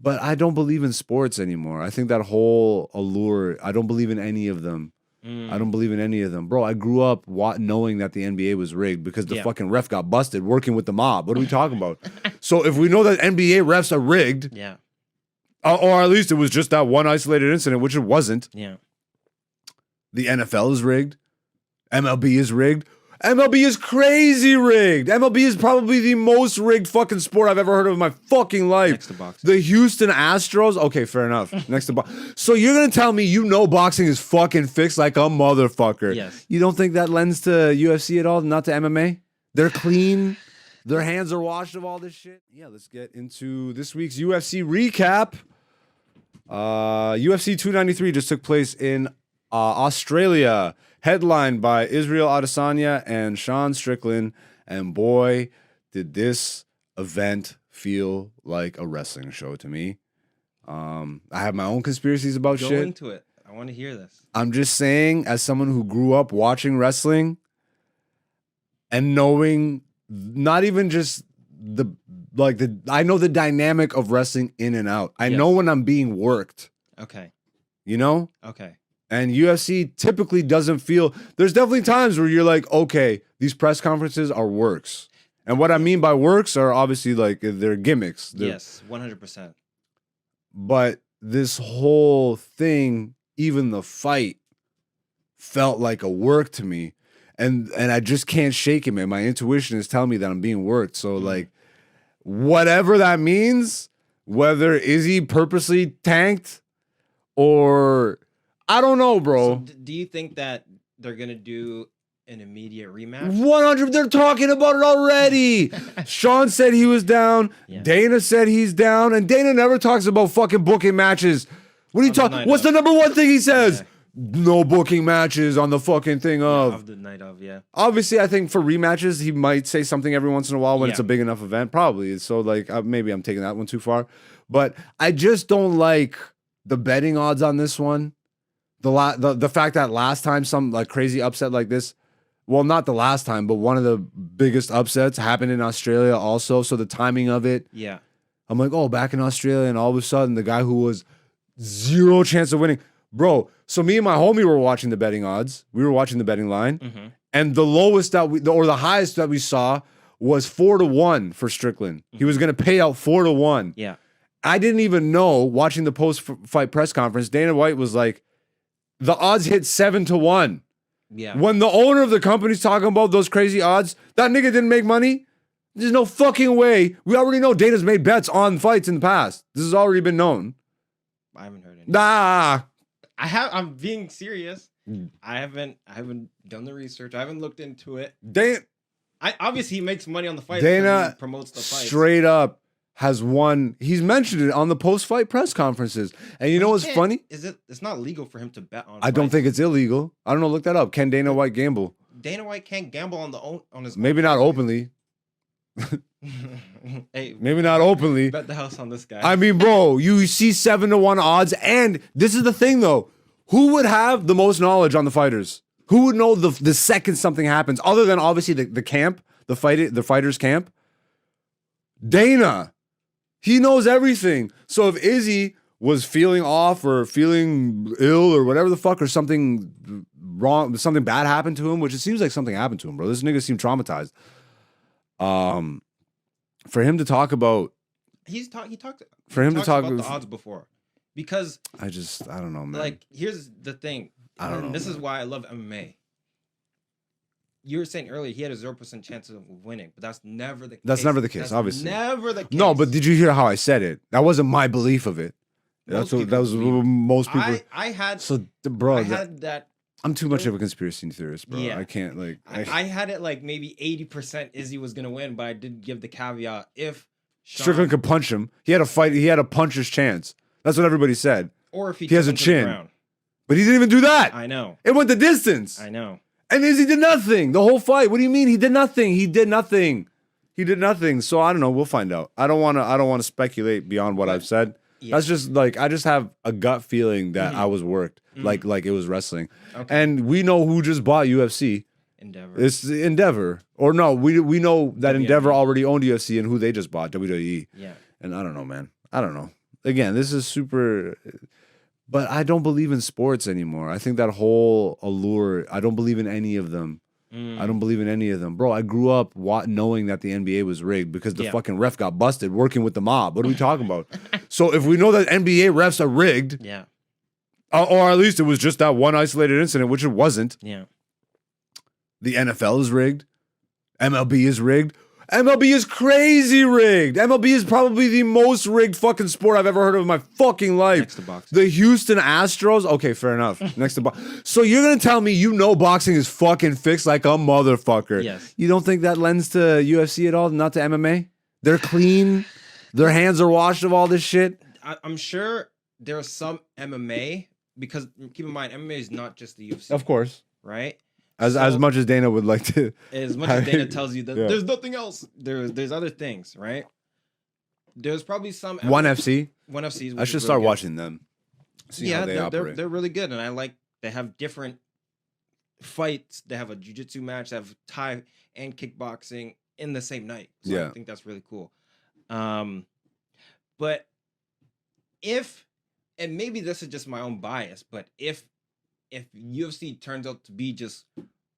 But I don't believe in sports anymore. I think that whole allure, I don't believe in any of them. I don't believe in any of them. Bro, I grew up knowing that the NBA was rigged because the fucking ref got busted working with the mob. What are we talking about? So if we know that NBA refs are rigged, or at least it was just that one isolated incident, which it wasn't. Yeah. The NFL is rigged. MLB is rigged. MLB is crazy rigged. MLB is probably the most rigged fucking sport I've ever heard of in my fucking life. Next to boxing. The Houston Astros. Okay, fair enough. Next to boxing. So you're going to tell me boxing is fucking fixed like a motherfucker. Yes. You don't think that lends to UFC at all? Not to MMA? They're clean. Their hands are washed of all this shit. Yeah, let's get into this week's UFC recap. UFC 293 just took place in Australia. Headlined by Israel Adesanya and Sean Strickland. And boy, did this event feel like a wrestling show to me. I have my own conspiracies about shit. Go into it. I want to hear this. I'm just saying, as someone who grew up watching wrestling and knowing not even just I know the dynamic of wrestling in and out. I know when I'm being worked. Okay. You know? Okay. And UFC typically doesn't feel... There's definitely times where you're like, okay, these press conferences are works. And what I mean by works are obviously like they're gimmicks. Yes, 100%. But this whole thing, even the fight, felt like a work to me. And I just can't shake it, man. My intuition is telling me that I'm being worked. So like, whatever that means, whether Izzy purposely tanked or... I don't know, bro. So do you think that they're going to do an immediate rematch? 100. They're talking about it already. Sean said he was down. Yeah. Dana said he's down. And Dana never talks about fucking booking matches. What are you talking? What's the number one thing he says? Yeah. No booking matches on the fucking thing of the night of, yeah. Obviously, I think for rematches, he might say something every once in a while when it's a big enough event. Probably. So, like, maybe I'm taking that one too far. But I just don't like the betting odds on this one. The fact that last time some like crazy upset like this, well, not the last time, but one of the biggest upsets happened in Australia also. So the timing of it, I'm like, oh, back in Australia, and all of a sudden the guy who was zero chance of winning, bro. So me and my homie were watching the betting odds. We were watching the betting line, and the lowest that the highest that we saw was 4-1 for Strickland. He was gonna pay out 4-1. Yeah, I didn't even know. Watching the post-fight press conference, Dana White was like, the odds hit 7-1. Yeah. When the owner of the company's talking about those crazy odds, that nigga didn't make money. There's no fucking way. We already know Dana's made bets on fights in the past. This has already been known. I haven't heard any. Nah. I'm being serious. I haven't done the research. I haven't looked into it. Obviously he makes money on the fight. Dana he promotes the fight. Straight up has won. He's mentioned it on the post-fight press conferences. And you know what's funny? It's not legal for him to bet on I don't think it's illegal. I don't know. Look that up. Can Dana White gamble? Dana White can't gamble on his Maybe not openly. Hey, maybe not openly. Bet the house on this guy. I mean, bro, you see 7-1 odds. And this is the thing, though. Who would have the most knowledge on the fighters? Who would know the second something happens? Other than obviously the camp, the fighters camp. Dana. He knows everything. So if Izzy was feeling off or feeling ill or whatever the fuck, or something wrong, something bad happened to him, which it seems like something happened to him, bro. This nigga seemed traumatized. For him to talk about, he talked about the odds before, because I don't know, man. Like, here's the thing. I don't know. This is why I love MMA. You were saying earlier he had a 0% chance of winning, but that's never the case. That's never the case, obviously. Never the case. No, but did you hear how I said it? That wasn't my belief of it. That was most people. I had that. I'm too much of a conspiracy theorist, bro. Yeah. I can't I had it like maybe 80% Izzy was gonna win, but I did give the caveat if Strickland could punch him. He had a fight. He had a puncher's chance. That's what everybody said. Or if he has a chin, but he didn't even do that. I know. It went the distance. I know. And Izzy did nothing the whole fight. What do you mean he did nothing? He did nothing. He did nothing. So I don't know. We'll find out. I don't want to speculate beyond what I've said. Yeah. That's just like, I just have a gut feeling that I was worked, like it was wrestling. Okay. And we know who just bought UFC. Endeavor. It's Endeavor. Or no, we know that Endeavor already owned UFC and who they just bought, WWE. Yeah. And I don't know, man. I don't know. again, this is super. But I don't believe in sports anymore. I think that whole allure. I don't believe in any of them. I don't believe in any of them, bro. I grew up knowing that the NBA was rigged because the fucking ref got busted working with the mob. What are we talking about? So if we know that NBA refs are rigged, or at least it was just that one isolated incident, which it wasn't. Yeah, the NFL is rigged. MLB is rigged. MLB is crazy rigged. MLB is probably the most rigged fucking sport I've ever heard of in my fucking life. Next to boxing. The Houston Astros. Okay, fair enough. Next to boxing. So you're gonna tell me boxing is fucking fixed like a motherfucker? Yes. You don't think that lends to UFC at all? Not to MMA? They're clean. Their hands are washed of all this shit. I'm sure there's some MMA because keep in mind MMA is not just the UFC. Of course. Right. As much as Dana would like to. As much as Dana tells you that there's nothing else. There's other things, right? There's probably some One FC. One FC. I should start watching them. See how they operate. They're really good, and they have different fights. They have a jiu-jitsu match. They have Thai and kickboxing in the same night. So I think that's really cool. But and maybe this is just my own bias, but if UFC turns out to be just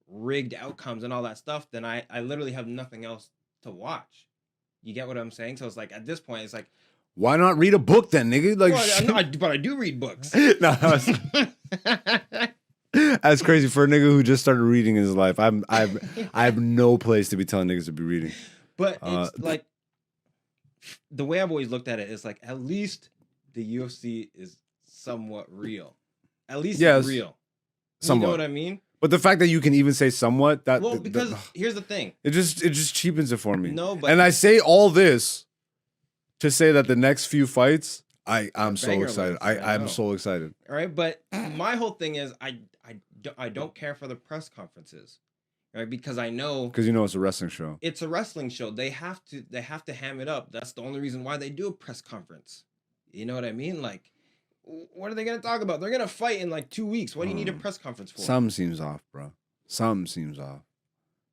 rigged outcomes and all that stuff, then I literally have nothing else to watch. You get what I'm saying? So it's like at this point, it's like, why not read a book then, nigga? Like, but I do read books. No, that's crazy for a nigga who just started reading in his life. I have no place to be telling niggas to be reading. But it's like the way I've always looked at it is like at least the UFC is somewhat real. At least it's real. Somewhat. You know what I mean? But the fact that you can even say somewhat, because here's the thing. It just cheapens it for me. No, but and I say all this to say that the next few fights, I'm so excited. I'm so excited. All right, but my whole thing is I don't care for the press conferences. Right? Because I know it's a wrestling show. It's a wrestling show. They have to ham it up. That's the only reason why they do a press conference. You know what I mean? Like, what are they gonna talk about? They're gonna fight in like 2 weeks. What do you need a press conference for? Something seems off, bro. Something seems off.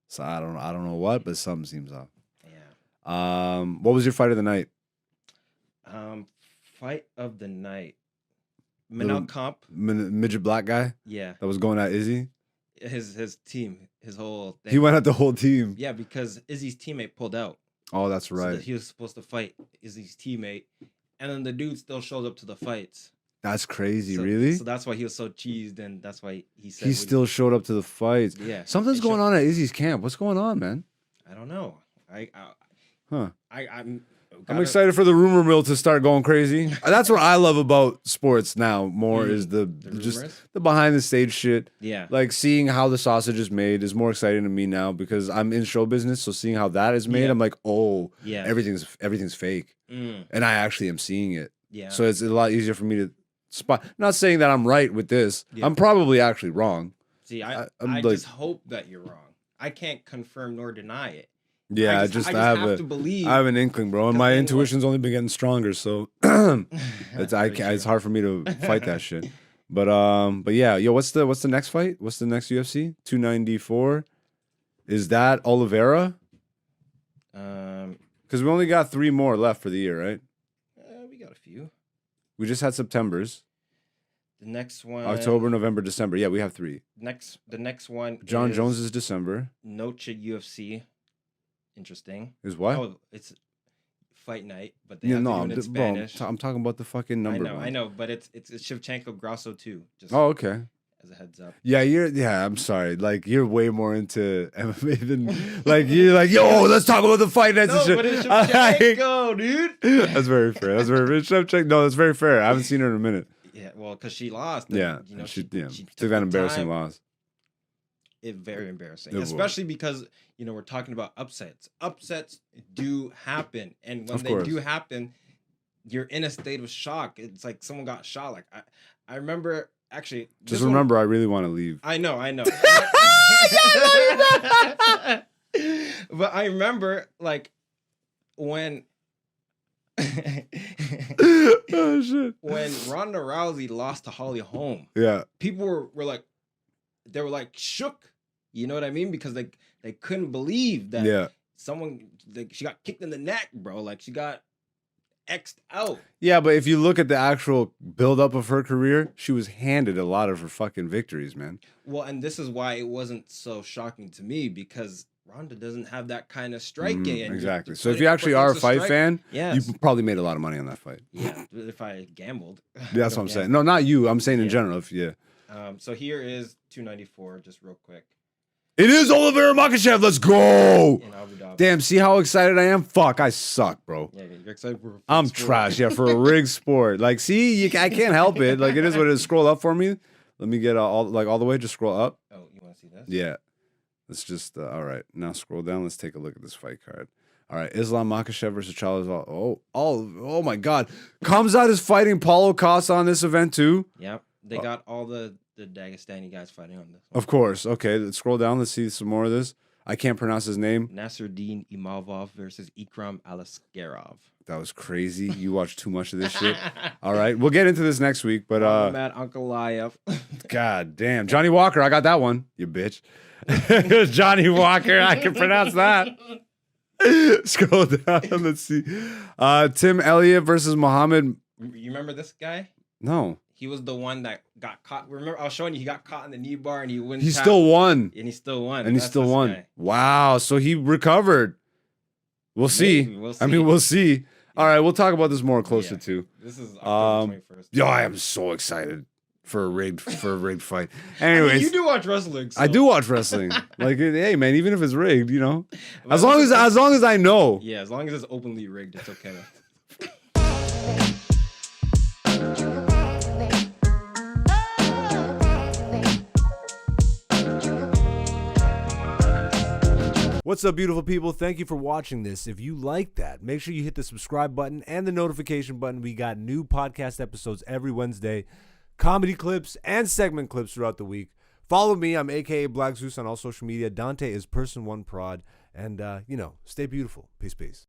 So I don't know what, but something seems off. Yeah. What was your fight of the night? Fight of the night. Manel Comp. Midget black guy? Yeah. That was going at Izzy? His team. His whole thing. He went at the whole team. Yeah, because Izzy's teammate pulled out. Oh, that's right. So he was supposed to fight Izzy's teammate. And then the dude still shows up to the fights. That's crazy, really? So that's why he was so cheesed, and that's why he said... He still showed up to the fights. Yeah. Something's going on at Izzy's camp. What's going on, man? I don't know. I'm excited for the rumor mill to start going crazy. That's what I love about sports now more is the behind the stage shit. Yeah. Like seeing how the sausage is made is more exciting to me now because I'm in show business. So seeing how that is made, I'm like, oh, yeah, everything's fake. And I actually am seeing it. Yeah. So it's a lot easier for me to spot. Not saying that I'm right with this. Yeah. I'm probably actually wrong. See, I just hope that you're wrong. I can't confirm nor deny it. Yeah, I just have to believe. I have an inkling, bro, and my intuition's only been getting stronger. So it's hard for me to fight that shit. But yeah, yo, what's the next fight? What's the next UFC? 294. Is that Oliveira? Because we only got 3 more left for the year, right? We got a few. We just had September's. The next one. October, November, December. Yeah, we have 3. The next one. John Jones is December. Noche UFC. Interesting. Is what? Oh, it's fight night, but they have to do it in Spanish. Bro, I'm talking about the fucking number. I know, but it's Shevchenko Grasso too. Just okay. As a heads up. Yeah, I'm sorry. Like you're way more into MMA than like you're like, yo, let's talk about the fight nights and shit. But it's Shevchenko, dude. That's very fair. That's very fair. I haven't seen her in a minute. Yeah, well, because she lost. Yeah, she took that embarrassing loss. Very embarrassing, especially because we're talking about upsets. Upsets do happen, and when they do happen, you're in a state of shock. It's like someone got shot. Like I remember actually. Just remember, I really want to leave. I know. But I remember like when. Oh shit! When Ronda Rousey lost to Holly Holm, yeah, people were like. They were like shook, you know what I mean? Because they couldn't believe that someone she got kicked in the neck, bro. Like she got, X'd out. Yeah, but if you look at the actual buildup of her career, she was handed a lot of her fucking victories, man. Well, and this is why it wasn't so shocking to me, because Ronda doesn't have that kind of striking. Exactly. So if you actually are a fight fan, yes, you probably made a lot of money on that fight. Yeah, if I gambled. That's what I'm saying. No, not you. I'm saying in general. So here is 294, just real quick. It is Oliveira Makhachev. Let's go. Damn, see how excited I am? Fuck, I suck, bro. Yeah, you're excited for I'm sport. trash, for a rigged sport. Like, see, I can't help it. Like, it is what it is. Scroll up for me. Let me get all the way. Just scroll up. Oh, you want to see this? Yeah. Let's just, all right. Now scroll down. Let's take a look at this fight card. All right, Islam Makhachev versus Charles. Oh my God. Kamzat is fighting Paulo Costa on this event too. Yep. They got all the Dagestani guys fighting on this one. Of course. Okay, let's scroll down. Let's see some more of this. I can't pronounce his name. Nasruddin Imavov versus Ikram Alaskarov. That was crazy. You watched too much of this shit. All right, we'll get into this next week. But Matt Ankalaev. God damn, Johnny Walker. I got that one. You bitch. Johnny Walker. I can pronounce that. Scroll down. Let's see. Tim Elliott versus Muhammad. You remember this guy? No. He was the one that got caught. Remember, I was showing you he got caught in the knee bar and he wouldn't. He still won. And he still won. And he still won. Guy. Wow. So he recovered. We'll see. We'll see. I mean, we'll see. All right. We'll talk about this more closer too. This is October 21st. Yo, I am so excited for a rigged fight. Anyways, I mean, you do watch wrestling. So. I do watch wrestling. Like, hey, man, even if it's rigged, as long as I know. Yeah, as long as it's openly rigged, it's okay. What's up, beautiful people? Thank you for watching this. If you like that, make sure you hit the subscribe button and the notification button. We got new podcast episodes every Wednesday, comedy clips and segment clips throughout the week. Follow me. I'm aka Black Zeus on all social media. Dante is Person1Prod. And, stay beautiful. Peace, peace.